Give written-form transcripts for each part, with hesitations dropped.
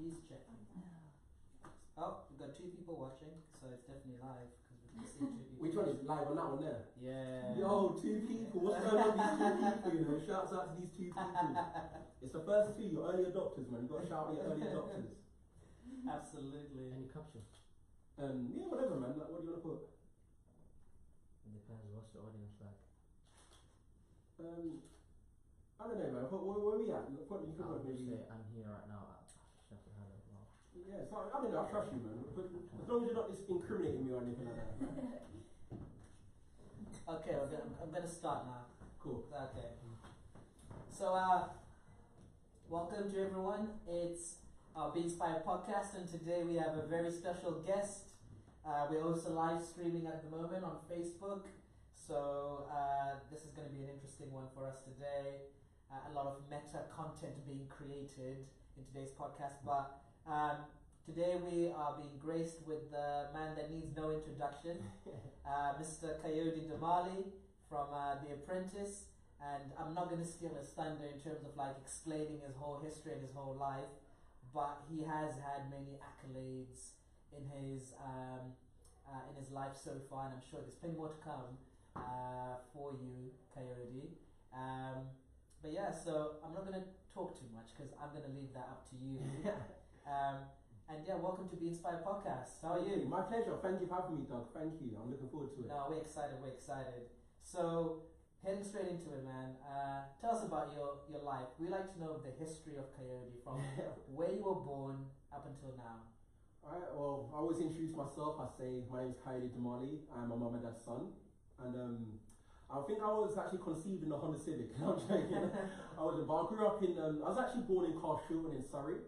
Somebody's checking. Oh, we've got 2 people watching, so it's definitely live because we can see 2 people. Which one is live on that one there? Yeah. Yo, 2 people. What's going on with these 2 people? Shouts out to these 2 people. It's the first 2, your early adopters, man. You got to shout out your early adopters. Absolutely. Any caption? Yeah, whatever, man. Like, what do you want to put? It depends. What's the audience like? I don't know, man. Where are we at? You can I'll put just maybe. say I'm here right now at Sheffield Hallam. Wow. Yeah, so I don't know. I trust you, man. As long as you're not just incriminating me or anything like that. Okay, I'm gonna start now. Cool. Okay. So, welcome to everyone. It's our Be Inspired podcast, and today we have a very special guest. We're also live streaming at the moment on Facebook, so this is going to be an interesting one for us today. A lot of meta content being created in today's podcast, but today we are being graced with the man that needs no introduction, Mr. Kayode Damali from The Apprentice. And I'm not going to steal his thunder in terms of like explaining his whole history and his whole life, but he has had many accolades in his life so far, and I'm sure there's plenty more to come for you, Kayode. But yeah, so I'm not going to talk too much because I'm going to leave that up to you. And yeah, welcome to Be Inspired Podcast. How are you? My pleasure. Thank you for having me, Doug. Thank you. I'm looking forward to it. No, we're excited. So, heading straight into it, man. Tell us about your life. We like to know the history of Kayode from where you were born up until now. Alright, well, I always introduce myself. I say my name is Kayode Damali. I'm my mum and dad's son. And I think I was actually conceived in a Honda Civic. I'm joking. But I grew up in, I was actually born in Carshilton in Surrey.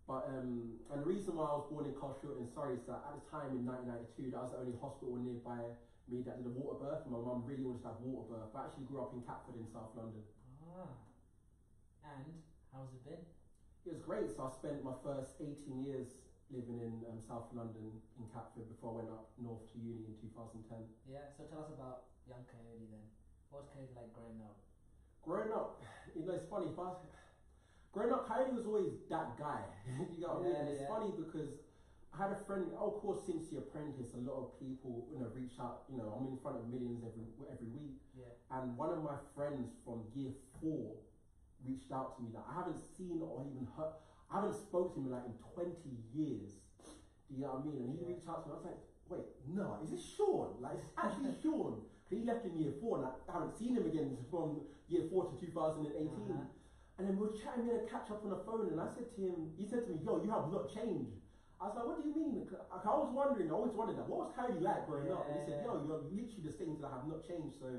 But and the reason why I was born in Carshilton in Surrey is that at the time in 1992, that was the only hospital nearby me that did a water birth. My mum really wanted to have water birth. But I actually grew up in Catford in South London. And how's it been? It was great. So I spent my first 18 years living in South London in Catford before I went up north to uni in 2010. Yeah, so tell us about young Kayode then. What was Kayode like growing up? Growing up, it's funny. Growing up, Kayode was always that guy. You know what I mean? And it's funny because I had a friend. Of course, since The Apprentice, a lot of people reach out. I'm in front of millions every week. Yeah. And one of my friends from year 4 reached out to me that I haven't seen or even heard. I haven't spoken to him in 20 years. Do you know what I mean? And he reached out to me. I was like, wait, no, is this Sean? Like, it's actually Sean. He left in year 4, and I haven't seen him again from year 4 to 2018. And then we were chatting, we had a catch up on the phone, and I said to him, he said to me, yo, you have not changed. I was like, what do you mean? I was wondering, I always wondered that. What was Kayode like growing up? And he said, yo, you're literally the same, that I have not changed. So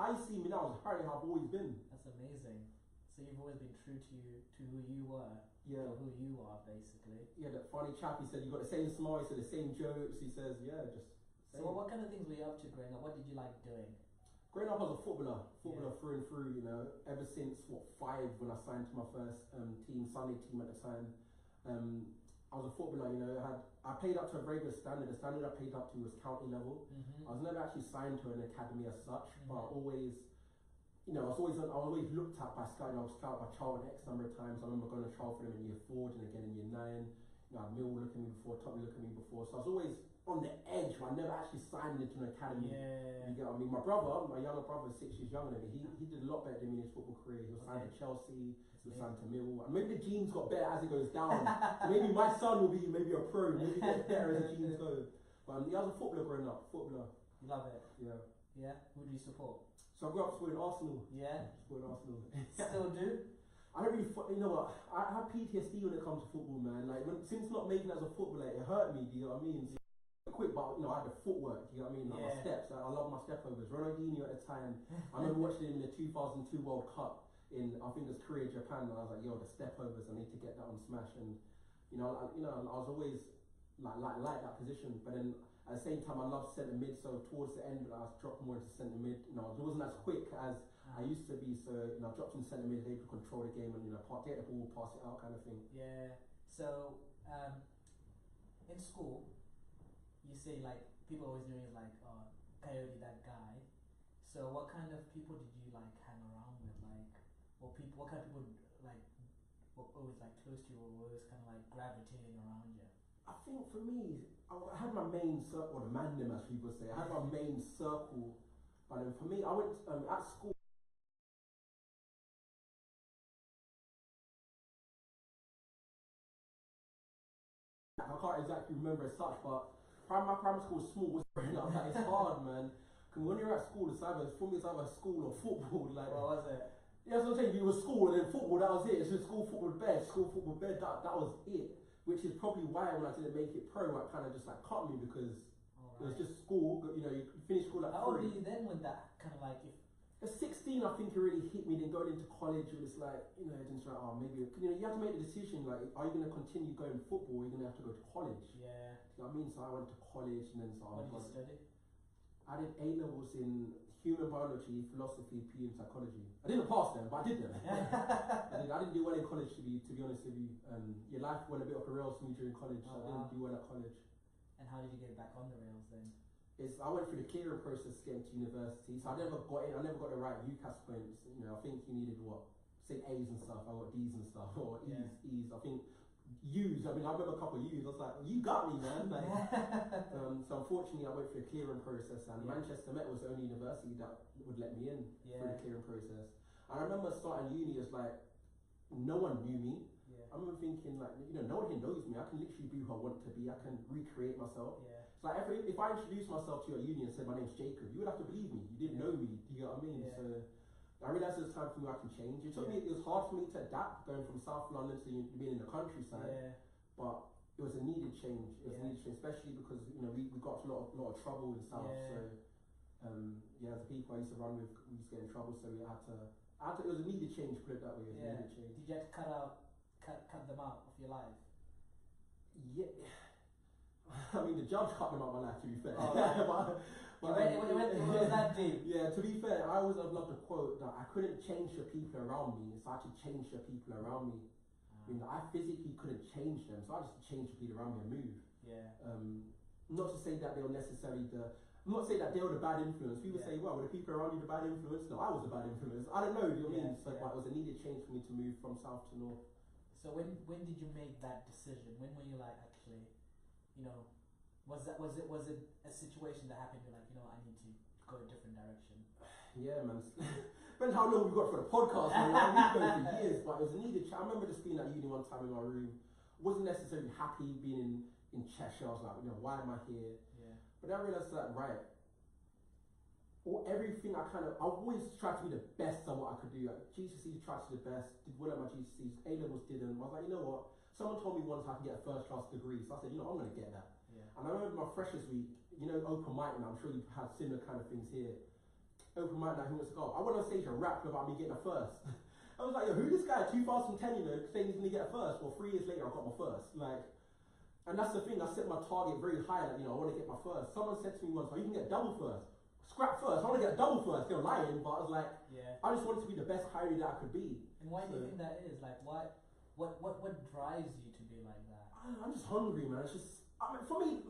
how you see me now is apparently how I've always been. That's amazing. So you've always been true to who you were. Yeah. Or who you are, basically. Yeah, that funny chap, he said, you got the same smile, he said the same jokes, he says, yeah, just. So what kind of things were you up to growing up? What did you like doing? Growing up, I was a footballer through and through, ever since, 5 when I signed to my first Sunday team at the time. I was a footballer, I played up to a very good standard. The standard I played up to was county level. I was never actually signed to an academy as such, but I always, I was always looked at by scouting. I was scouted by Charlton X number of times. I remember going to trial for them in year 4 and again in year 9. Millwall looked at me before, Tottenham looked at me before. So I was always on the edge, but I never actually signed into an academy. Yeah. You get what I mean? My younger brother, 6 years younger than me, he did a lot better than me in his football career. He was signed to Chelsea, he was signed to Millwall. And maybe the genes got better as it goes down. So maybe my son will be maybe a pro, maybe get better as the genes go. But I was a footballer growing up, footballer. You love it? Yeah. Yeah? Who do you support? So I grew up supporting Arsenal. Yeah? Supporting Arsenal. Still do? I don't really, what, I have PTSD when it comes to football, man. Since not making it as a footballer, it hurt me, do you know what I mean? Quick, but I had the footwork, you know what I mean? My steps, I love my step overs. Ronaldinho at the time, I remember watching him in the 2002 World Cup in, I think it was Korea, Japan, and I was like, yo, the step overs, I need to get that on smash. And, I was always like that position, but then at the same time, I loved centre mid, so towards the end, I dropped more into centre mid. It wasn't as quick as I used to be, so I dropped in centre mid, they could control the game and get the ball, pass it out, kind of thing. Yeah. So in school, you say people always knew you Kayode, that guy. So what kind of people did you hang around with? What kind of people always like close to you, or were always kind of like gravitating around you? I think for me, I had my main circle, or the man them as people say. I had my main circle, but then for me, I went at school. I can't exactly remember as such, but my primary school was small. It's hard, man. Because when you're at school, it's either school or football. Like, What was it? yeah, that's what I'm saying. You were school and then football. That was it. It's just school, football, bed. School, football, bed. That was it. Which is probably why when I didn't make it pro, it kind of just like cut me because it was just school. You know, you finish school at 3. How old were you then when that kind of like? At 16, I think it really hit me. Then going into college, it was like, you know, it's like, oh, maybe, you know, you have to make the decision. Like, are you going to continue going football? Or are you going to have to go to college? Yeah. You know what I mean? So I went to college, and then What did you study? I did A levels in human biology, philosophy, PE, and psychology. I didn't pass them, but I did them. I didn't do well in college, to be honest with you. Your life went a bit off the rails for me during college. So I didn't do well at college. And how did you get back on the rails then? I went through the clearing process getting to university, so I never got in. I never got the right UCAS points. You know, I think you needed say A's and stuff. I got D's and stuff, or E's. I think U's. I mean, I remember a couple of U's. I was like, you got me, man. Like, so unfortunately, I went through the clearing process, and Manchester Met was the only university that would let me in through the clearing process. And I remember starting uni as like, no one knew me. I remember thinking like, you know, no one here knows me. I can literally be who I want to be. I can recreate myself. So like if I introduced myself to you at uni and said my name's Jacob, you would have to believe me. You didn't know me. Do you know what I mean? So I realised it was time for me I can change. It took me. It was hard for me to adapt going from South London to being in the countryside. But it was a needed change. It was a needed change, especially because you know we got to a lot of trouble in South. So the people I used to run with, we used to get in trouble. So we had to. It was a needed change. Put it that way. It was a needed change. Did you have to cut them out of your life? Yeah. I mean, the judge cut them out of my life, to be fair. Oh, right. It was that deep. Yeah, to be fair, I always have loved the quote that I couldn't change the people around me, so I had to change the people around me. I mean, I physically couldn't change them, so I just changed the people around me and move. Not to say that they were necessarily I'm not saying that they were the bad influence. People say, well, were the people around you the bad influence? No, I was the bad influence. I don't know, do you know what I mean? So but it was a needed change for me to move from south to north. So when did you make that decision? When were you like, actually, you know, was it a situation that happened? You're like, you know, I need to go a different direction. Yeah, man. Depends how long we've got for the podcast. Man. Like, we've gone for years, but it was a needed. I remember just being at uni one time in my room. Wasn't necessarily happy being in Cheshire. I was like, you know, why am I here? But then I realised that everything I've always tried to be the best at what I could do. Like, GCSEs tried to do the best. Did well at my GCSEs. A levels didn't. I was like, you know what? Someone told me once I can get a first class degree, so I said, you know, I'm going to get that. And I remember my freshers week, you know, open mic night, I'm sure you've had similar kind of things here. Open mic night, who wants to go? I went on stage and rapped about me getting a first. I was like, yo, who this guy, 2010, you know, saying he's going to get a first? Well, 3 years later, I got my first. Like, and that's the thing, I set my target very high, like, you know, I want to get my first. Someone said to me once, oh, you can get double first. Scrap first, I want to get a double first. They were lying, but I was like, I just wanted to be the best Kayode that I could be. And why do you think that is? Like, what drives you to be like that? I'm just hungry, man. It's just, I mean, for me,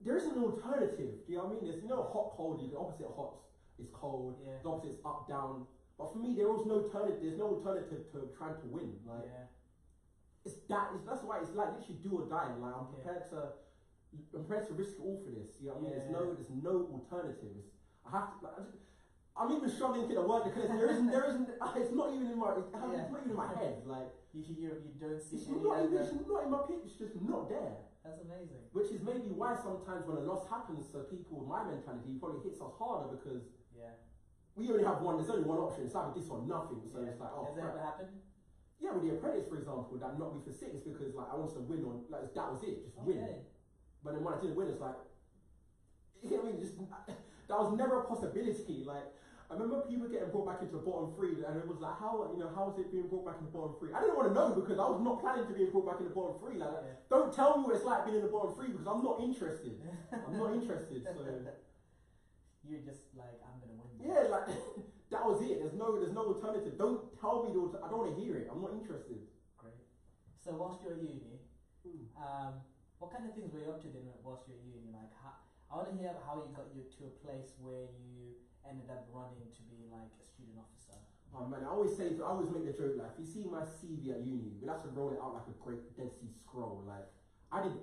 there isn't an alternative. Do you know what I mean? There's hot, cold. The opposite of hot is cold. The opposite is up, down. But for me, there was no alternative. There's no alternative to trying to win. Like, that's why it's like literally do or die. Like I'm prepared to risk it all for this. You know what I mean? There's no alternative. I have to. Like, I'm even struggling to get a word because there isn't. It's not even in my. It's not even in my head. Like you don't see. It's not even. It's not in my picture. It's just not there. That's amazing. Which is maybe why sometimes when a loss happens to people with my mentality, it probably hits us harder because we only have one. There's only one option. It's either this or nothing. So it's like, oh, has that ever happened? Yeah, with The Apprentice, for example, that knocked me for 6 because like I wanted to win on like that was it, just win. But then when I didn't win, it's like, you know what I mean? Just that was never a possibility. Like I remember people getting brought back into the bottom 3, and it was like, how is it being brought back in the bottom 3? I didn't want to know because I was not planning to be brought back in the bottom 3. Like, don't tell me what it's like being in the bottom 3 because I'm not interested. I'm not interested. So you're just like, I'm gonna win. Yeah, like that was it. There's no alternative. Don't tell me I don't want to hear it. I'm not interested. Great. So whilst you're at uni, what kind of things were you up to then whilst you're at uni? Like, I want to hear how you got to a place where you ended up running to be like a student officer. Oh man, I always make the joke like, if you see my CV at uni, we'll have to roll it out like a great Dead Sea Scroll. Like, I did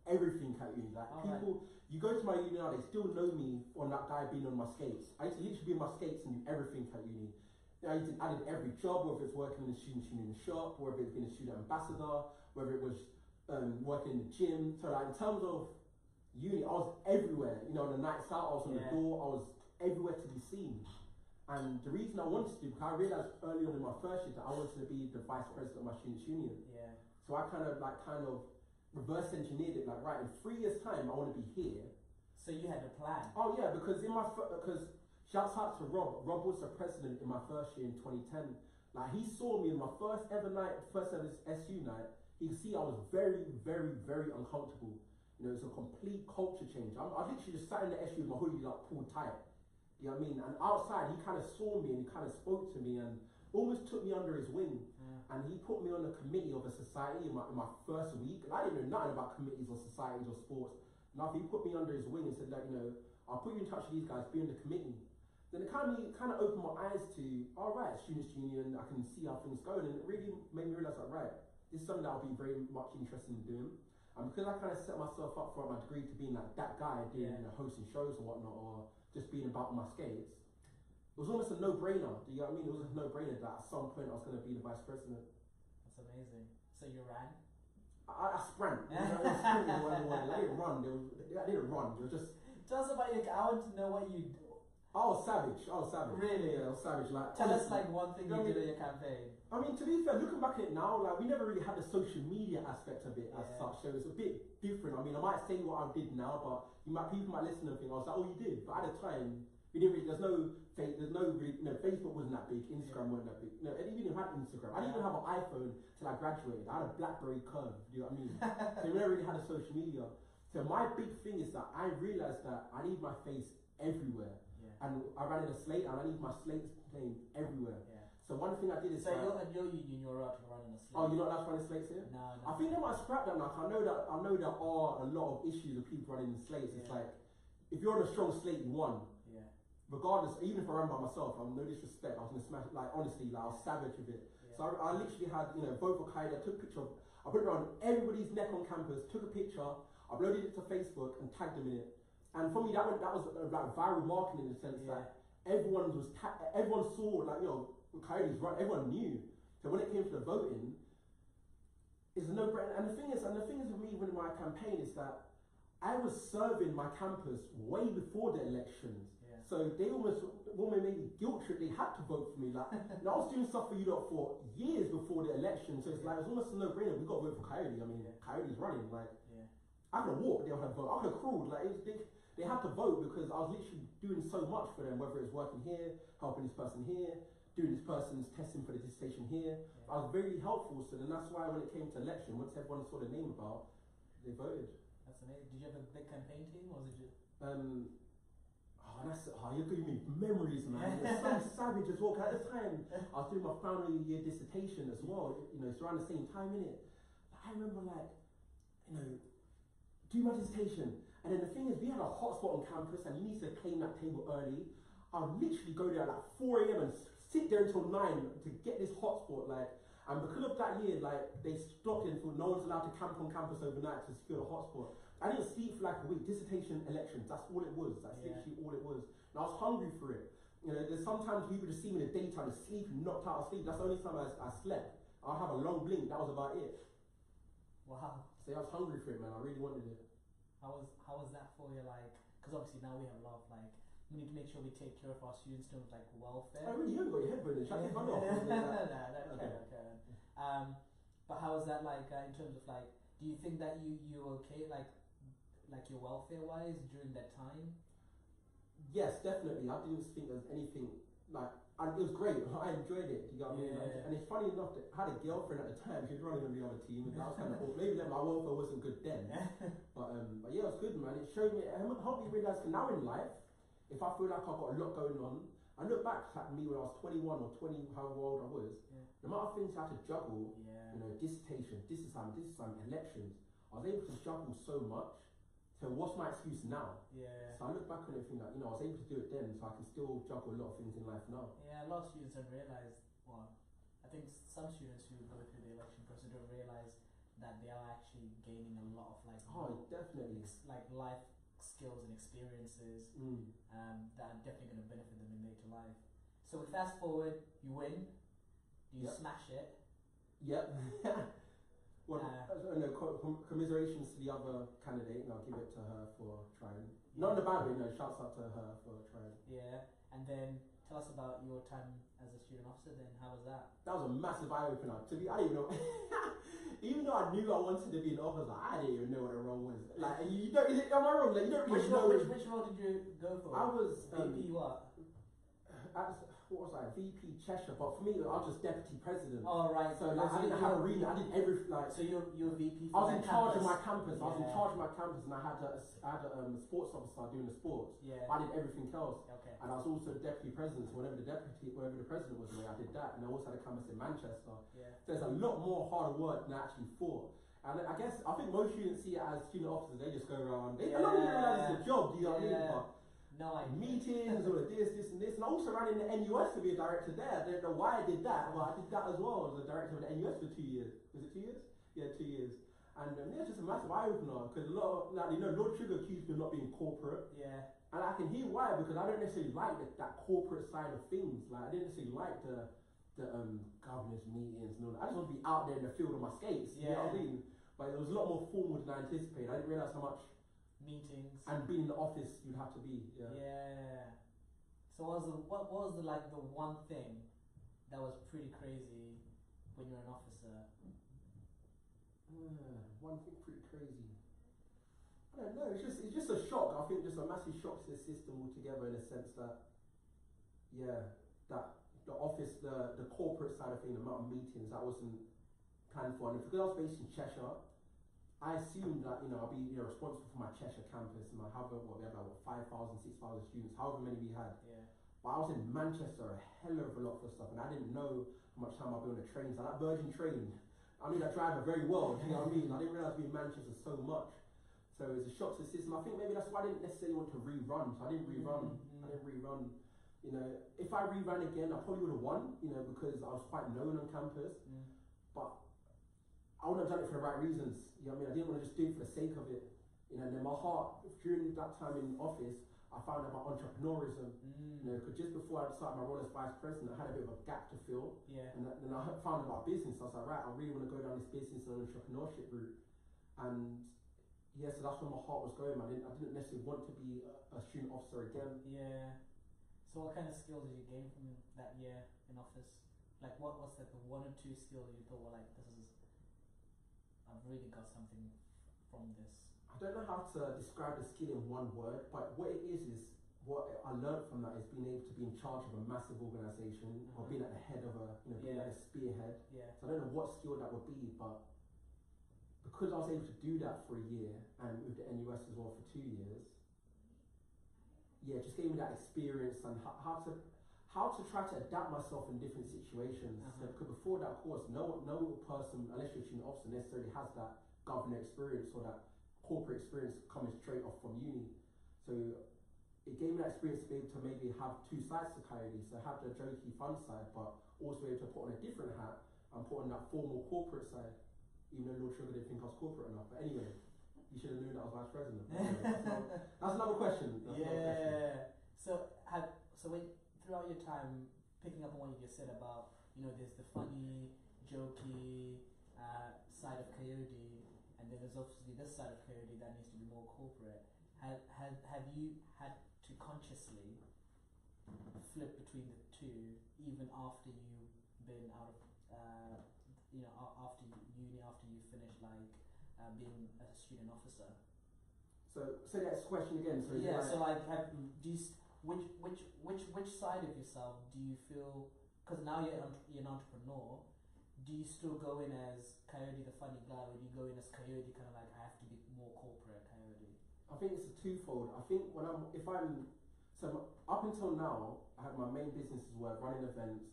everything at uni. Like people, you go to my uni now, they still know me on that guy being on my skates. I used to literally be on my skates and do everything at uni. I did every job, whether it's working in the student union shop, whether it's being a student ambassador, whether it was working in the gym. So like in terms of uni, I was everywhere. You know, on the nights out, I was on the door, I was everywhere to be seen. And the reason I wanted to do, because I realised early on in my first year that I wanted to be the vice president of my students' union. Yeah. So I kind of reverse engineered it. Like, right, in 3 years' time, I want to be here. So you had a plan. Oh yeah, because shouts out to Rob. Rob was the president in my first year in 2010. Like, he saw me in my first ever SU night. He could see I was very, very, very uncomfortable. You know, it's a complete culture change. I literally just sat in the SU with my hoodie like pulled tight. You know what I mean? And outside, he kind of saw me and he kind of spoke to me and almost took me under his wing. And he put me on a committee of a society in my first week. And I didn't know nothing about committees or societies or sports. Nothing. He put me under his wing and said, like, you know, I'll put you in touch with these guys, be on the committee. Then it kind of opened my eyes to, all right, students' union, I can see how things go. And it really made me realise, like, right, this is something that I'll be very much interested in doing. And because I kind of set myself up for my degree to being like that guy doing, you know, hosting shows or whatnot, or just being about my skates, it was almost a no-brainer. Do you know what I mean? It was a no-brainer that at some point I was going to be the vice president. That's amazing. So you ran? I sprint. You know, I sprinted whatever way. I didn't run. I didn't run. It was just. Tell us about your. I want to know what you. I was savage. Really? Yeah, I was savage. Like, tell us like one thing you did in your campaign. I mean, to be fair, looking back at it now, like we never really had the social media aspect of it as such, so it's a bit different. I mean, I might say what I did now, but people might listen and think I was like, oh, you did. But at the time, we didn't really. Facebook wasn't that big. Instagram wasn't that big. No, I didn't even have Instagram. I didn't even have an iPhone till I graduated. I had a BlackBerry Curve. Do you know what I mean? So we never really had a social media. So my big thing is that I realised that I need my face everywhere. And I ran in a slate, and I need my slates name everywhere. Yeah. So one thing I did is. So you're at your union, you're out running a slate. Oh, you're not allowed to run slates here? No. I think they might scrap that now. I know there are a lot of issues with people running in slates. It's like, if you're on a strong slate, you won. Yeah. Regardless, even if I ran by myself, I'm no disrespect, I was gonna smash it. Like, honestly, like, I was savage with it. Yeah. So I literally had, you know, vote for Kayode. I took a picture of, I put it around everybody's neck on campus, took a picture, uploaded it to Facebook, and tagged them in it. And for me, that was like viral marketing in the sense that everyone saw, like, you know, Kayode's right. Everyone knew. So when it came to the voting, it's a no-brainer. And the thing is with me with my campaign is that I was serving my campus way before the elections. Yeah. So they almost made me guilt trip. They had to vote for me. Like, and I was doing stuff for you lot for years before the election. So it's like, it's almost a no-brainer. We got to vote for Kayode. I mean, Kayode's running. Like, I could have walked. They would have voted. I could have crawled. Like, it was big. They had to vote because I was literally doing so much for them, whether it's working here, helping this person here, doing this person's testing for the dissertation here. I was very helpful, so then that's why when it came to election, once everyone saw the name about, they voted. That's amazing. Did you have a big campaign team, or was it just... you're giving me memories, man. It's so savage as well. At the time, I was doing my final year dissertation as well. You know, it's around the same time, innit? I remember, like, you know, do my dissertation. And then the thing is, we had a hotspot on campus and you need to claim that table early. I'll literally go there at like 4 a.m. and sit there until 9 to get this hotspot. Like, and because of that year, like, they stopped it until no one's allowed to camp on campus overnight to secure the hotspot. I didn't sleep for like a week. Dissertation, elections, that's all it was. That's literally all it was. And I was hungry for it. You know, there's sometimes people just see me in the daytime sleeping, knocked out of sleep. That's the only time I slept. I'll have a long blink, that was about it. Wow. So I was hungry for it, man. I really wanted it. How was that for you? Like, because obviously now we have a lot of like, we need to make sure we take care of our students in terms of like welfare. Oh really? You haven't got your head burning. Shut your phone off. But how was that like in terms of like, do you think that you're okay like your welfare wise during that time? Yes, definitely. I didn't think there's anything like. And it was great. I enjoyed it. You got me. And it's funny enough that I had a girlfriend at the time. She was running on the other team, and that was kind of cool. Maybe that my welfare wasn't good then, but yeah, it was good, man. It showed me, it helped me realise now in life, if I feel like I've got a lot going on, I look back at me when I was 21 or 20, however old I was. The amount of things I had to juggle, you know, dissertation, this assignment, elections. I was able to juggle so much. So what's my excuse now? Yeah. So I look back on it and think that, I was able to do it then, so I can still juggle a lot of things in life now. Yeah, a lot of students don't realise, well, I think some students who go through the election process don't realise that they are actually gaining a lot of Definitely. like life skills and experiences that are definitely going to benefit them in later life. So we fast forward, you win, you smash it. Yep. Well, commiserations to the other candidate, and I'll give it to her for trying. Yeah. Not in a bad way, no, shouts out to her for trying. Yeah, and then tell us about your time as a student officer then, how was that? That was a massive eye opener. I didn't even know. Even though I knew I wanted to be an officer, I didn't even know what the role was. Like, you don't, am I wrong? Like, you don't really know. Which role did you go for? I was VP what? What was I? VP Cheshire, but for me, I was just deputy president. Oh right. So like, I didn't have a remit. I did everything. Like, so you're VP. I was in charge of my campus. Yeah. I was in charge of my campus, and I had a sports officer doing the sports. Yeah. I did everything else. Okay. And I was also deputy president. So whenever the president was away, I did that. And I also had a campus in Manchester. Yeah. So there's a lot more hard work than I actually thought. And I think most students see it as student officers. They just go around. They don't even realize it's a job. Do you know what I mean? But no idea. Meetings, all of this, and this. And I also ran in the NUS to be a director there. I don't know why I did that, but I did that as well. I was a director of the NUS for 2 years. Was it 2 years? Yeah, 2 years. And it's just a massive eye opener because a lot of, Lord Sugar accused me of not being corporate. Yeah. And I can hear why, because I don't necessarily like that corporate side of things. Like, I didn't necessarily like the governors' meetings and all that. I just want to be out there in the field on my skates. You know what I mean? But it was a lot more formal than I anticipated. I didn't realise how much meetings and being in the office you'd have to be. Yeah. So what was the one thing that was pretty crazy when you're an officer? One thing pretty crazy. I don't know. It's just a shock. I think just a massive shock to the system altogether, in the sense that that the office, the corporate side of things, the amount of meetings that wasn't planned for, and because I was based in Cheshire, I assumed that I'd be responsible for my Cheshire campus and we had 5,000, 6,000 students, however many we had. Yeah. But I was in Manchester a hell of a lot for stuff, and I didn't know how much time I'd be on the trains. Like that Virgin train, I knew that driver very well. You know what I mean? I didn't realise being in Manchester so much. So it was a shock to the system. I think maybe that's why I didn't necessarily want to rerun. So I didn't rerun. I didn't rerun. If I reran again, I probably would have won. Because I was quite known on campus. But I wouldn't have done it for the right reasons. You know what I mean? I didn't want to just do it for the sake of it. And then my heart, during that time in office, I found out about entrepreneurism. Because just before I started my role as vice president, I had a bit of a gap to fill. Yeah. And then I found out about business. I was like, right, I really want to go down this business and entrepreneurship route. And so that's where my heart was going. I didn't necessarily want to be a student officer again. Yeah. So what kind of skills did you gain from that year in office? Like what's the one or two skills that you thought were like, I've really got something from this? I don't know how to describe the skill in one word, but what it is what I learned from that is being able to be in charge of a massive organisation or being at the head of being at a spearhead. Yeah. So I don't know what skill that would be, but because I was able to do that for a year and with the NUS as well for 2 years, it just gave me that experience and how to try to adapt myself in different situations. So, because before that course, no person, unless you're a student officer, necessarily has that governor experience or that corporate experience coming straight off from uni. So it gave me that experience to be able to maybe have two sides to Kayode. So have the jokey fun side, but also be able to put on a different hat and put on that formal corporate side. Even though Lord Sugar didn't think I was corporate enough. But anyway, you should have known that I was vice president. Anyway, that's another question. So when throughout your time picking up on what you just said about, there's the funny, jokey side of Kayode, and then there's obviously this side of Kayode that needs to be more corporate. Have you had to consciously flip between the two, even after you've been out of, after uni, after you finish being a student officer? So that's the question again. So which side of yourself do you feel? Because now you're an entrepreneur. Do you still go in as Kayode the funny guy, or do you go in as Kayode kind of like I have to be more corporate Kayode? I think it's a twofold. I think up until now, I had my main businesses were running events,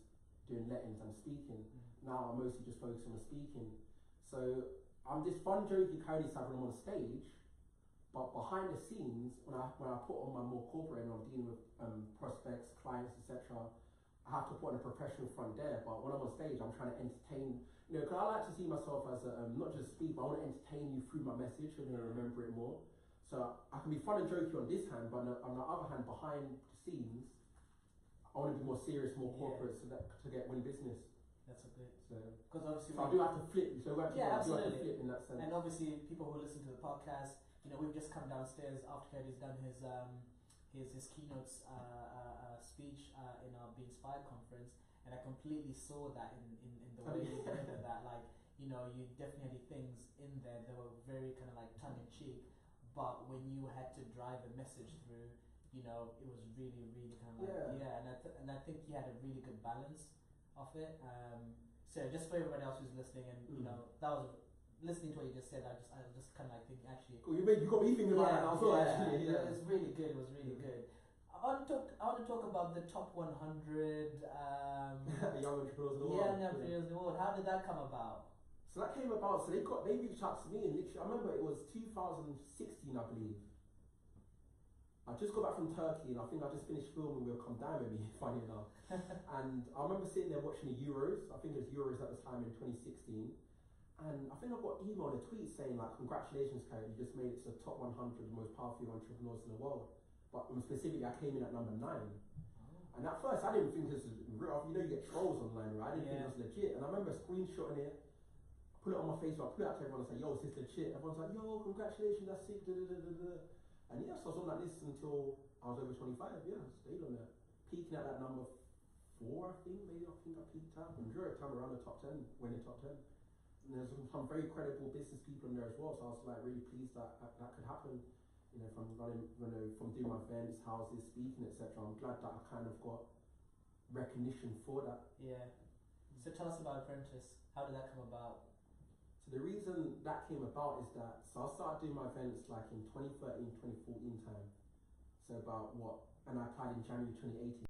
doing lettings and speaking. Now I'm mostly just focusing on speaking. So I'm this fun, jokey Kayode side when I'm on stage, But behind the scenes, when I put on my more corporate and I'm dealing with prospects, clients, etc., I have to put on a professional front there. But when I'm on stage, I'm trying to entertain. Because I like to see myself as not just speak, but I want to entertain you through my message and remember it more. So I can be fun and jokey on this hand, but on the other hand, behind the scenes, I want to be more serious, more corporate, so that to win business. That's a bit. So because obviously, I do have to flip. So we actually do have to absolutely. flip in that sense. And obviously, people who listen to the podcast, we've just come downstairs after Kayode's done his keynotes speech in our Be Inspired conference, and I completely saw that in the way you delivered that. Like, you definitely had things in there that were very kind of like tongue in cheek, but when you had to drive a message through, it was really, really kind of like and I think you had a really good balance of it. So just for everybody else who's listening, and that was listening to what you just said. I was just kind of like thinking, actually, cool. You got me thinking about that now as well. Actually, it was really good. It was really good. I want to talk about the top 100 young entrepreneurs in the world. Yeah, entrepreneurs in the world. How did that come about? So that came about. So they reached out to me, and literally, I remember it was 2016, I believe. I just got back from Turkey, and I think I just finished filming with Come Down With Me, funny enough. And I remember sitting there watching the Euros. I think it was Euros at the time in 2016. And I think I got email and a tweet saying like, congratulations, Kayode, you just made it to the top 100 most powerful entrepreneurs in the world. But specifically, I came in at number 9. Oh. And at first, I didn't think this was real. You get trolls online, right? I didn't think it was legit. And I remember screenshotting it, put it on my Facebook, put it out to everyone and say, yo, is this legit? Everyone's like, yo, congratulations, that's sick, And yes, I was on like this until I was over 25, I stayed on there. Peaking at that number 4, I think I peaked out. And majority of the time around the top 10, winning top 10. And there's some very credible business people in there as well, so I was like really pleased that could happen. From from doing my events, houses, speaking, etc. I'm glad that I kind of got recognition for that. Yeah. So tell us about Apprentice. How did that come about? So the reason that came about is that I started doing my events like in 2013, 2014 time. So about and I applied in January 2018.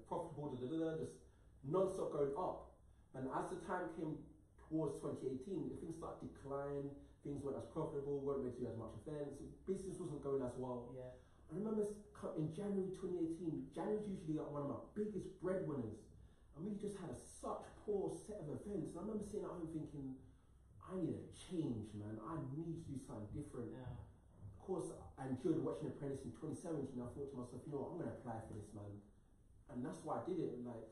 Profitable, just non-stop going up. And as the time came towards 2018, things started to decline, things weren't as profitable, weren't able to do as much events, business wasn't going as well. Yeah. I remember in January 2018, January's usually like one of my biggest breadwinners, and we just had such poor set of events. And I remember sitting at home thinking, I need a change, man. I need to do something different. Yeah. Of course, I enjoyed watching Apprentice in 2017. I thought to myself, I'm going to apply for this, man. And that's why I did it. Like,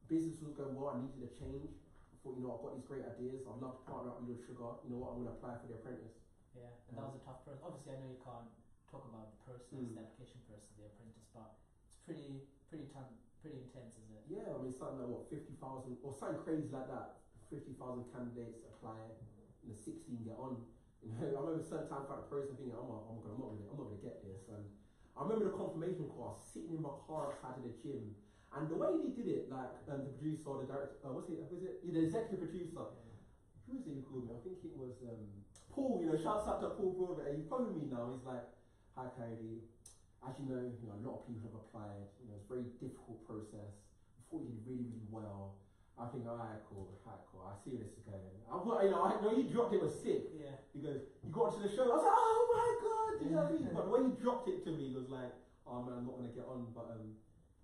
business was going well, I needed a change. I thought, I've got these great ideas. I'd love to partner up with Little Sugar. You know what, I'm going to apply for The Apprentice. Yeah, and that was a tough process. Obviously, I know you can't talk about the process, the application process of The Apprentice, but it's pretty intense, isn't it? Yeah, I mean, something like 50,000 or something crazy like that. 50,000 candidates apply, 16 get on. I remember a certain time throughout the process thinking, I'm not going to get this. And I remember the confirmation call, sitting in my car outside of the gym, and the way he did it, like the producer or the director, the executive producer, who is it who called me? I think it was Paul. Shouts out to Paul Broadway. He phoned me now. He's like, "Hi, Kayode. As you know, a lot of people have applied. It's a very difficult process. I thought you did really, really well. I think, alright, cool. I see where this is going. I know you dropped it was sick. Yeah. He goes, you got to the show. I was like, oh my god, you know what I mean? But the way you dropped it to me was like, oh man, I'm not gonna get on. But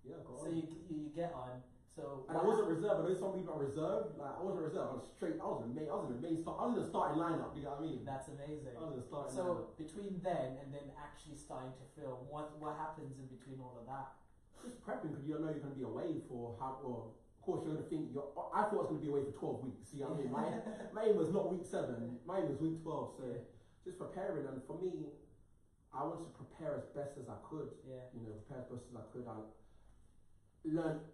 yeah, I got on. So you get on. So and I wasn't reserved. I know some people are reserved. Like I wasn't reserved. I was straight. I was in the main start. I was in the starting lineup. You know what I mean? That's amazing. I was in the starting lineup. So between then and then actually starting to film, what happens in between all of that? Just prepping because you know you're gonna be away for how well. Of course, you're going to think, I thought I was going to be away for 12 weeks, you know what I mean? My aim was not week 7, my aim was week 12, so just preparing. And for me, I wanted to prepare as best as I could, prepare as best as I could. I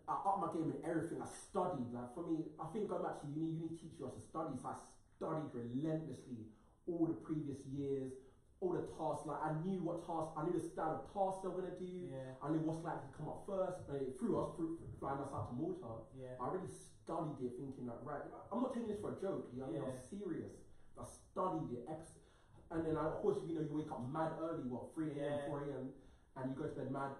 upped my game in everything. I studied. Like for me, I think going back to uni teaches you how to study, so I studied relentlessly all the previous years, all the tasks. Like I knew the style of tasks they were going to do. Yeah. I knew what's likely to come up first. And it threw flying us out to Malta. Yeah. I really studied it, thinking like, right, I'm not taking this for a joke. You know, I was serious. I studied it, and then of course you wake up mad early, 3 a.m., 4 a.m., and you go to bed mad.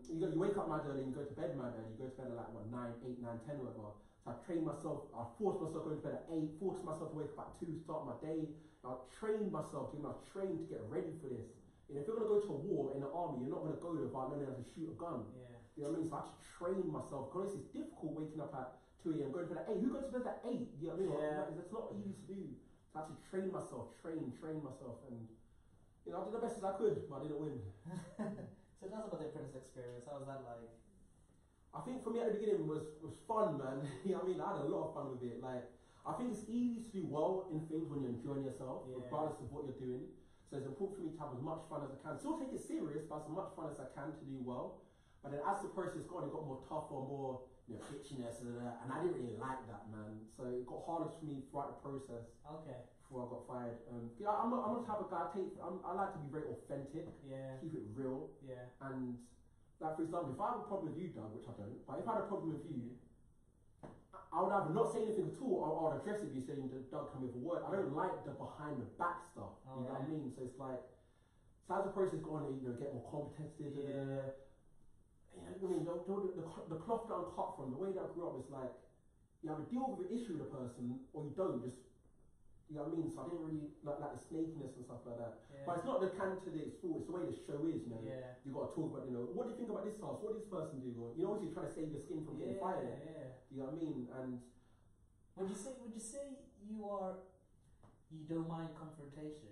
You wake up mad early and you go to bed mad early. You go to bed at like 9, 8, 9, 10, whatever. So I train myself, I force myself going to bed at 8, force myself to wake up at 2, start my day. I train myself, I train to get ready for this. And if you're going to go to a war in the army, you're not going to go there without learning how to shoot a gun. Yeah. You know what I mean? So I have to train myself. Because it's difficult waking up at 2 a.m. going to bed at 8. Who goes to bed at 8? You know what I mean? Yeah. It's not easy to do. So I had to train myself, train myself. And, you know, I did the best as I could, but I didn't win. So tell us about the apprentice experience. How was that like? I think for me at the beginning was fun, man. You know what I mean? I had a lot of fun with it. Like, I think it's easy to do well in things when you're enjoying yourself, regardless of what you're doing. So it's important for me to have as much fun as I can. Still take it serious, but as much fun as I can to do well. But then as the process got on, it got more tougher, more itchiness, and I didn't really like that, man. So it got harder for me throughout the process. Okay. Before I got fired. I'm not the type of guy. I like to be very authentic. Yeah. Keep it real. Yeah. And like for example, if I have a problem with you, Doug, which I don't, but if I had a problem with you, I would either not say anything at all, or I would address it. If you saying Doug, come with a word. I don't like the behind the back stuff. You know what I mean? So it's like, so as the process go on, get more competitive. Yeah. You know what I mean? The cloth that I'm cut from, the way that I grew up, is like, you either deal with an issue with a person, or you don't. Just, you know what I mean? So I didn't really like the snakiness and stuff like that. Yeah. But it's not the candidate's fault. It's the way the show is. You know. Yeah. You got to talk about, what do you think about this house? What did this person do? Or, obviously trying to save your skin from getting fired. Yeah. You know what I mean? And would you say you don't mind confrontation?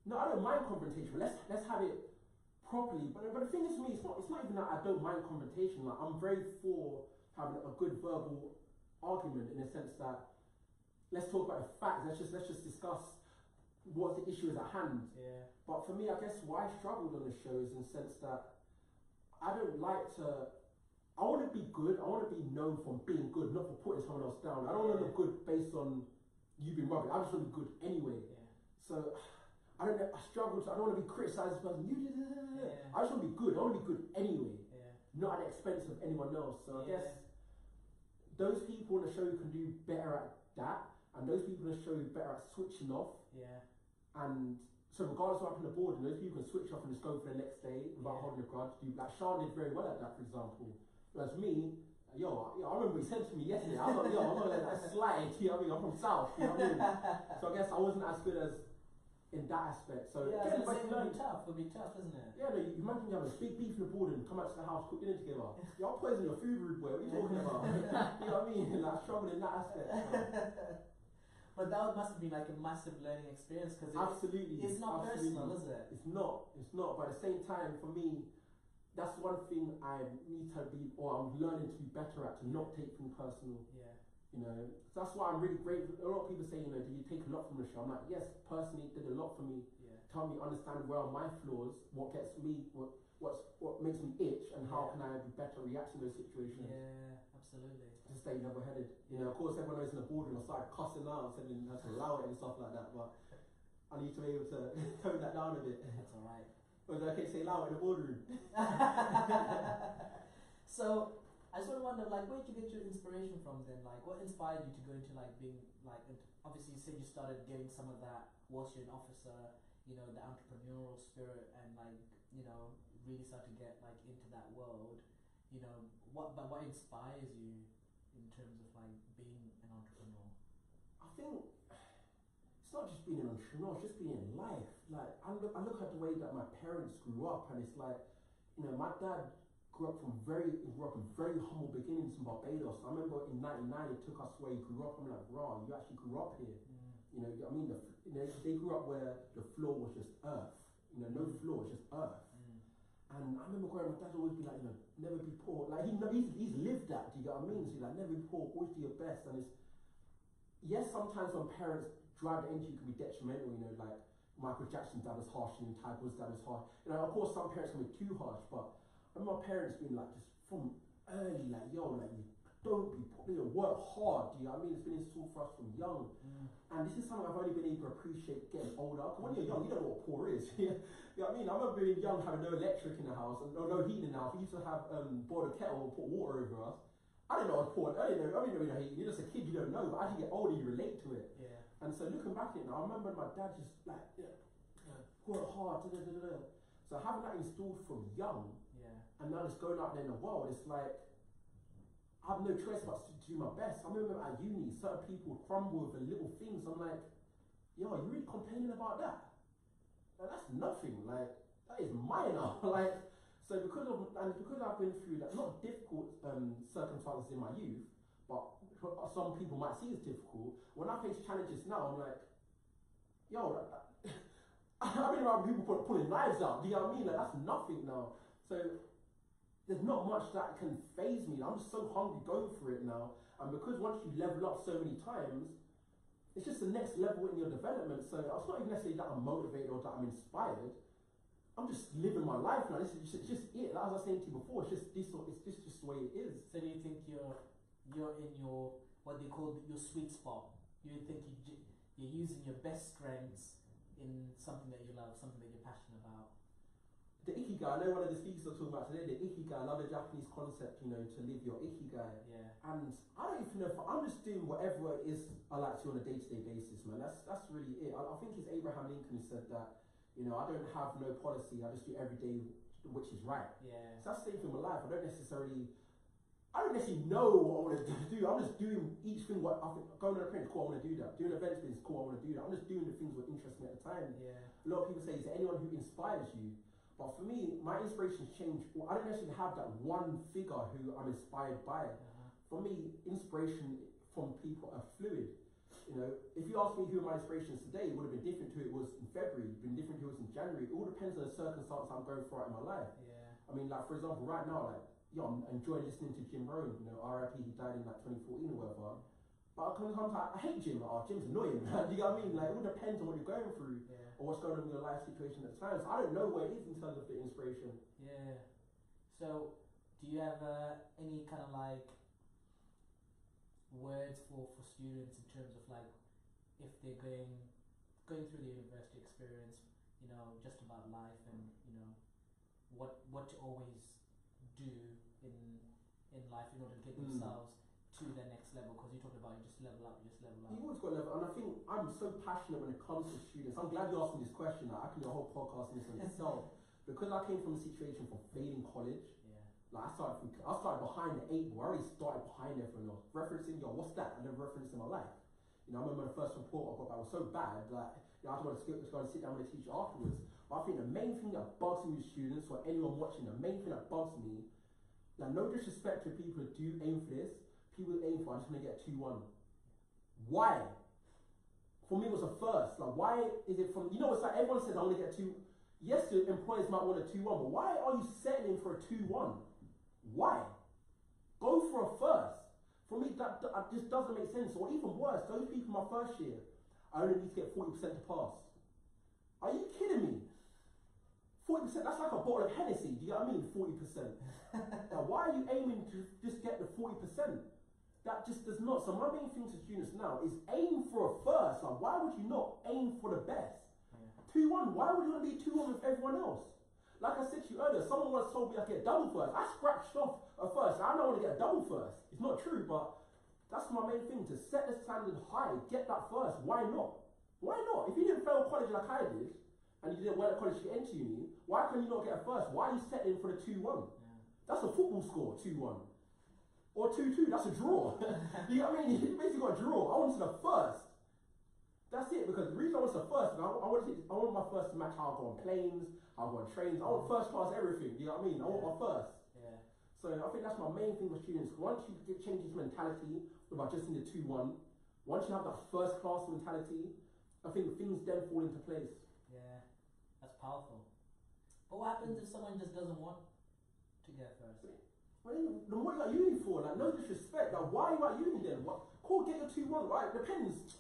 No, I don't mind confrontation. But let's have it properly. But the thing is, for me, it's not even that I don't mind confrontation. Like, I'm very for having a good verbal argument, in the sense that, let's talk about the facts. Let's just discuss what the issue is at hand. Yeah. But for me, I guess why I struggled on the show is in the sense that I don't like to. I want to be good. I want to be known for being good, not for putting someone else down. I don't want to look good based on you being rubbish. I just want to be good anyway. Yeah. So I struggle. I don't want to be criticised as a person. I just want to be good. I want to be good anyway. Yeah. Not at the expense of anyone else. So I guess those people on the show can do better at that. And those people in the show are better at switching off. Yeah. And so regardless of what happened on the board, those people can switch off and just go for the next day without holding a grudge. Like Sean did very well at that, for example. Whereas me, I remember he said to me yesterday, I was like, I'm not gonna let that slide. You know what I mean? I'm from South. You know what I mean? So I guess I wasn't as good as in that aspect. So yeah, it'll be tough. It'll be tough, isn't it? Yeah, no, you imagine you have a big beef in the board and come out to the house, cook dinner together. Y'all poison your food, rude boy. What are you talking about? You know what I mean? Like, struggling in that aspect. But that must have been like a massive learning experience, because it's not personal, is it? It's not. But at the same time, for me, that's one thing I need to be, or I'm learning to be better at, to not take things personal. Yeah. So that's why I'm really grateful. A lot of people say, do you take a lot from the show? I'm like, yes, personally, it did a lot for me. Yeah. Tell me, understand where are my flaws, what gets me, what makes me itch, and how can I be better react to those situations. Yeah, absolutely. To stay level-headed. Of course, everyone knows in the boardroom, I started cussing out, saying I have to allow it and stuff like that, but I need to be able to tone that down a bit. That's alright. Or is it okay to say allow it in the boardroom? So, I sort of wonder, like, where did you get your inspiration from then? Like, what inspired you to go into, like, being, like, obviously you said you started getting some of that whilst you're an officer, the entrepreneurial spirit, and, like, really start to get, like, into that world. What inspires you in terms of, like, being an entrepreneur? I think it's not just being an entrepreneur, it's just being in life. Like, I look at the way that my parents grew up, and it's like, my dad grew up in very humble beginnings in Barbados. I remember in '99 he took us where he grew up. I'm like, wow, you actually grew up here. They grew up where the floor was just earth. No floor, it's just earth. And I remember growing up, my dad would always be like, never be poor. Like, he's lived that, do you get what I mean? So he's like, never be poor, always do your best. And it's, yes, sometimes when parents drive the engine, it can be detrimental, like Michael Jackson's dad was harsh and Tiger's dad was harsh. Of course, some parents can be too harsh, but I remember my parents being like, just from early, like, you don't be poor, work hard, do you know what I mean? It's been installed for us from young. And this is something I've only been able to appreciate getting older. Because when you're young, you don't know what poor is. You know what I mean? I remember being young, having no electric in the house, and no heating in the house. We used to have boil a kettle and put water over us. I didn't know I was poor. I didn't know heating. You're just a kid, you don't know. But as you get older, you relate to it. Yeah. And so looking back at it now, I remember my dad just like, work hard, So having that installed from young, and now just going out there in the world, it's like, I have no choice but to do my best. I remember at uni, certain people crumble over little things. I'm like, yo, are you really complaining about that? Like, that's nothing. Like, that is minor. Like, so because I've been through that, not difficult circumstances in my youth, but some people might see as difficult. When I face challenges now, I'm like, yo, I mean, around people pulling knives out. Do you know what I mean? Like, that's nothing now. So there's not much that can faze me. I'm just so hungry going for it now. And because once you level up so many times, it's just the next level in your development. So it's not even necessarily that I'm motivated or that I'm inspired. I'm just living my life now. This is just it. As I was saying to you before, it's just the way it is. So do you think you're in your what they call your sweet spot? You think you're using your best strengths in something that you love, something that you're passionate about? The ikigai, I know one of the speakers are talking about today, the ikigai, I love the Japanese concept, to live your ikigai. Yeah. And I don't even know if I'm just doing whatever it is I like to on a day-to-day basis, man. That's really it. I think it's Abraham Lincoln who said that, I don't have no policy, I just do every day which is right. Yeah. So that's the same thing with life. I don't necessarily know what I want to do. I'm just doing each thing. What I think, going on a print is cool, I want to do that. Doing events is cool, I want to do that. I'm just doing the things that interest me at the time. Yeah. A lot of people say, is there anyone who inspires you? But for me, my inspirations change. I don't necessarily have that one figure who I'm inspired by. For me, inspiration from people are fluid. If you ask me who are my inspirations today, it would have been different to who it was in February, been different to who it was in January. It all depends on the circumstance I'm going through in my life. Yeah. I mean, like for example, right now, I'm enjoying listening to Jim Rohn. RIP, he died in 2014 or whatever. But sometimes I hate Jim. Jim's annoying. Do you know what I mean? Like, it all depends on what you're going through or what's going on in your life situation at the time. So I don't know where it is in terms of the inspiration. Yeah. So, do you have any kind of words for students in terms of if they're going through the university experience, just about life and what to always do in life in order to get themselves to the next level? Because you talked about you just level up. You always got to level, and I think I'm so passionate when it comes to students. I'm glad you asked me this question. I can do a whole podcast on this on itself because I came from a situation from failing college. Yeah. I started behind the eight ball. I already started behind everyone else. Referencing, what's that? I never referenced in my life. I remember the first report I got back was so bad that I just wanted to go and sit down with a teacher afterwards. But I think the main thing that bugs me with students or anyone watching, the main thing that bugs me, no disrespect to people who do aim for this, people aim for, I just want to get 2-1. Why? For me, it was a first. Why is it from, it's like everyone says, I want to get 2. Yes, the employers might want a 2-1, but why are you settling for a 2-1? Why? Go for a first. For me, that just doesn't make sense. Or even worse, those people my first year, I only need to get 40% to pass. Are you kidding me? 40%, that's like a bottle of Hennessy, do you know what I mean? 40%. Now, why are you aiming to just get the 40%? That just does not. So my main thing to students now is aim for a first. Why would you not aim for the best? 2-1, why would you want to be 2-1 with everyone else? Like I said to you earlier, someone once told me I get double first. I scratched off a first. I don't want to get a double first. It's not true, but that's my main thing, to set the standard high, get that first. Why not? Why not? If you didn't fail college like I did, and you didn't work at college to get into uni, why can you not get a first? Why are you settling for the 2-1? That's a football score, 2-1. Or 2-2, that's a draw. You know what I mean? You basically got a draw. I wanted the first. That's it, because the reason I wanted the first, I wanted my first to match how I go on planes, how I go on trains. I want first class everything, you know what I mean? I want my first. Yeah. So I think that's my main thing with students. Once you change this mentality about just in the 2-1, once you have that first class mentality, I think things then fall into place. Yeah, that's powerful. But what happens if someone just doesn't want to get first? Well, then what are you at uni for? No disrespect. Why are you at uni then? Cool, get your 2-1, right? Depends.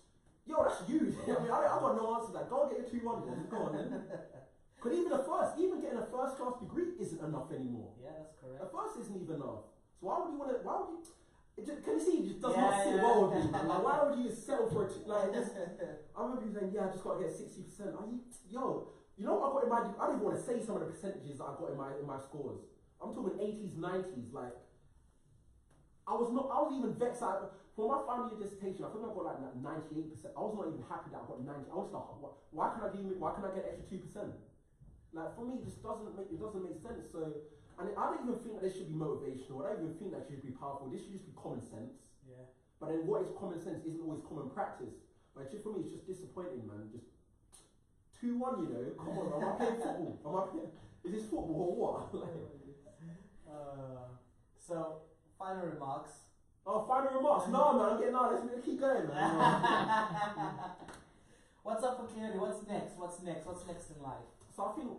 Yo, that's you. I mean, I got no answer to that. Go and get your 2-1 then. Go on then. Because even getting a first class degree isn't enough anymore. Yeah, that's correct. A first isn't even enough. So why would you, can you see, it just does not sit well with me. Why would you settle for it? I remember you saying, I just got to get 60%. You know what I got in my, I don't even want to say some of the percentages that I got in my scores. I'm talking 80s, 90s, I was even vexed. For my final year dissertation, I think I got 98%. I was not even happy that I got 90. I was like, why can I get an extra 2%? For me, it doesn't make sense. So And I don't even think that this should be motivational. I don't even think that should be powerful. This should just be common sense. Yeah. But then what is common sense isn't always common practice. But just for me, it's just disappointing, man. Just 2-1, you know. Come on, am I playing football? Is this football or what? So, final remarks. Oh, final remarks. No, man. Let's keep going, man. What's up for Kayode? What's next? What's next in life? So I think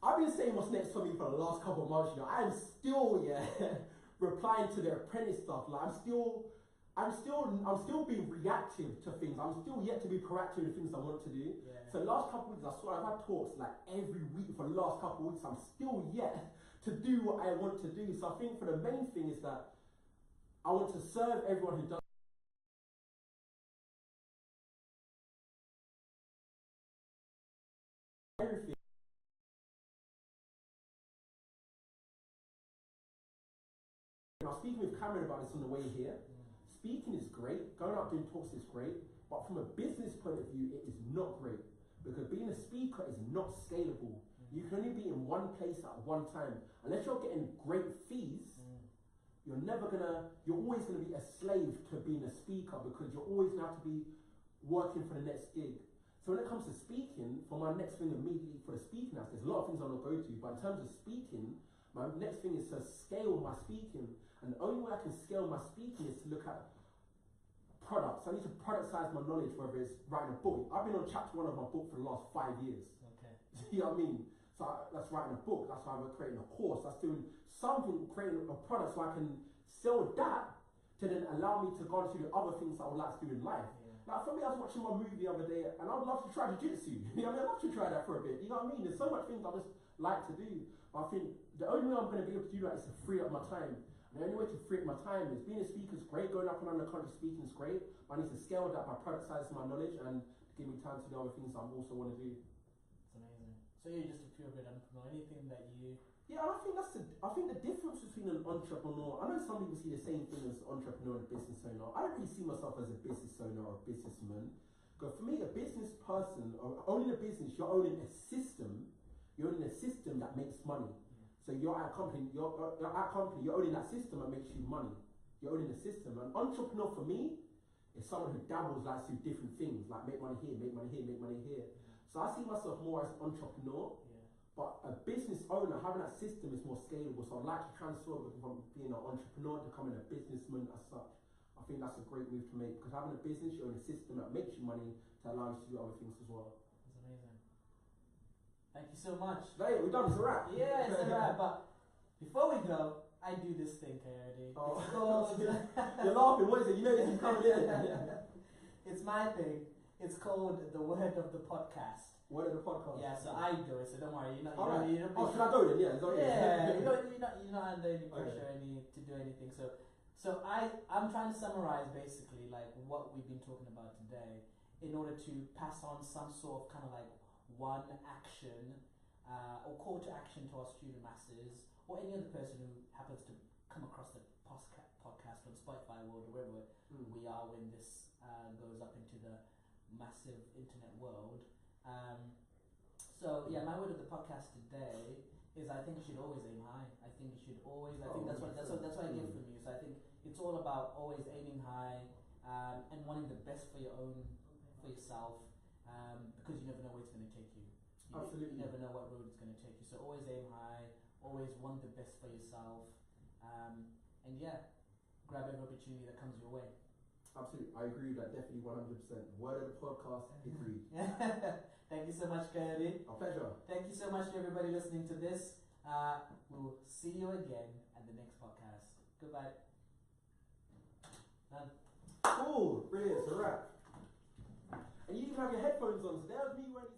I've been saying what's next for me for the last couple of months. You know, I am still replying to the apprentice stuff. Like I'm still being reactive to things. I'm still yet to be proactive in things I want to do. Yeah. So last couple of weeks, I swear I've had talks like every week for the last couple of weeks. I'm still yet to do what I want to do. So I think for the main thing is that I want to serve everyone who does everything. I was speaking with Cameron about this on the way here. Speaking is great, going out doing talks is great, but from a business point of view, it is not great. Because being a speaker is not scalable. You can only be in one place at one time. Unless you're getting great fees, you're always gonna be a slave to being a speaker because you're always gonna have to be working for the next gig. So when it comes to speaking, for my next thing immediately for the speaking house, there's a lot of things I want to go to, but in terms of speaking, my next thing is to scale my speaking. And the only way I can scale my speaking is to look at products. I need to productize my knowledge, whether it's writing a book. I've been on chapter 1 of my book for the last 5 years. Okay. You know what I mean? So that's writing a book, that's why I'm creating a course, that's doing something, creating a product so I can sell that to then allow me to go on to do other things I would like to do in life. Yeah. Like for me, I was watching my movie the other day and I would love to try jiu-jitsu. You know what I mean? I'd love to try that for a bit. You know what I mean? There's so much things I just like to do. But I think the only way I'm going to be able to do that is to free up my time. And the only way to free up my time is being a speaker is great, going up and down the country speaking is great, but I need to scale that by productizing my knowledge and give me time to do other things I also want to do. It's amazing. So you're just a purebred entrepreneur. Anything that you... Yeah, and I think the difference between an entrepreneur, I know some people see the same thing as entrepreneur and business owner. I don't really see myself as a business owner or a businessman. Because for me, a business person, or owning a business, you're owning a system. You're owning a system that makes money. So you're at a company, you're owning that system that makes you money. You're owning a system. An entrepreneur for me is someone who dabbles, likes to do different things, like make money here, make money here, make money here. So I see myself more as an entrepreneur, but a business owner, having that system is more scalable. So I'd like to transfer from being an entrepreneur to becoming a businessman as such. I think that's a great move to make because having a business, you own a system that makes you money to allow you to do other things as well. That's amazing. Thank you so much. Hey, we're done, it's a wrap. Yeah, it's a wrap, but before we go, I do this thing, Kayode. Oh. It's called... You're laughing, what is it? You know this is coming in. It's my thing. It's called the word of the podcast. Word of the podcast? Yeah, so I do it, so don't worry. Should I go then? Yeah, you're not under any pressure to do anything. So I'm trying to summarize basically like what we've been talking about today in order to pass on some sort of kind of like one action or call to action to our student masses or any other person who happens to come across the podcast on Spotify world or wherever we are when this goes up into the massive internet world. So yeah, my word of the podcast today is I think you should always aim high. I think you should always. I think that's what I get from you. So I think it's all about always aiming high and wanting the best for yourself because you never know where it's going to take you. Absolutely. You never know what road it's going to take you. So always aim high. Always want the best for yourself. And yeah, grab every opportunity that comes your way. Absolutely, I agree with that. Definitely 100%. Word of the podcast, agreed. Thank you so much, Kayode. A pleasure. Thank you so much to everybody listening to this. We'll see you again at the next podcast. Goodbye. Done. Cool, brilliant, it's a wrap. And you even have your headphones on, so that was me wearing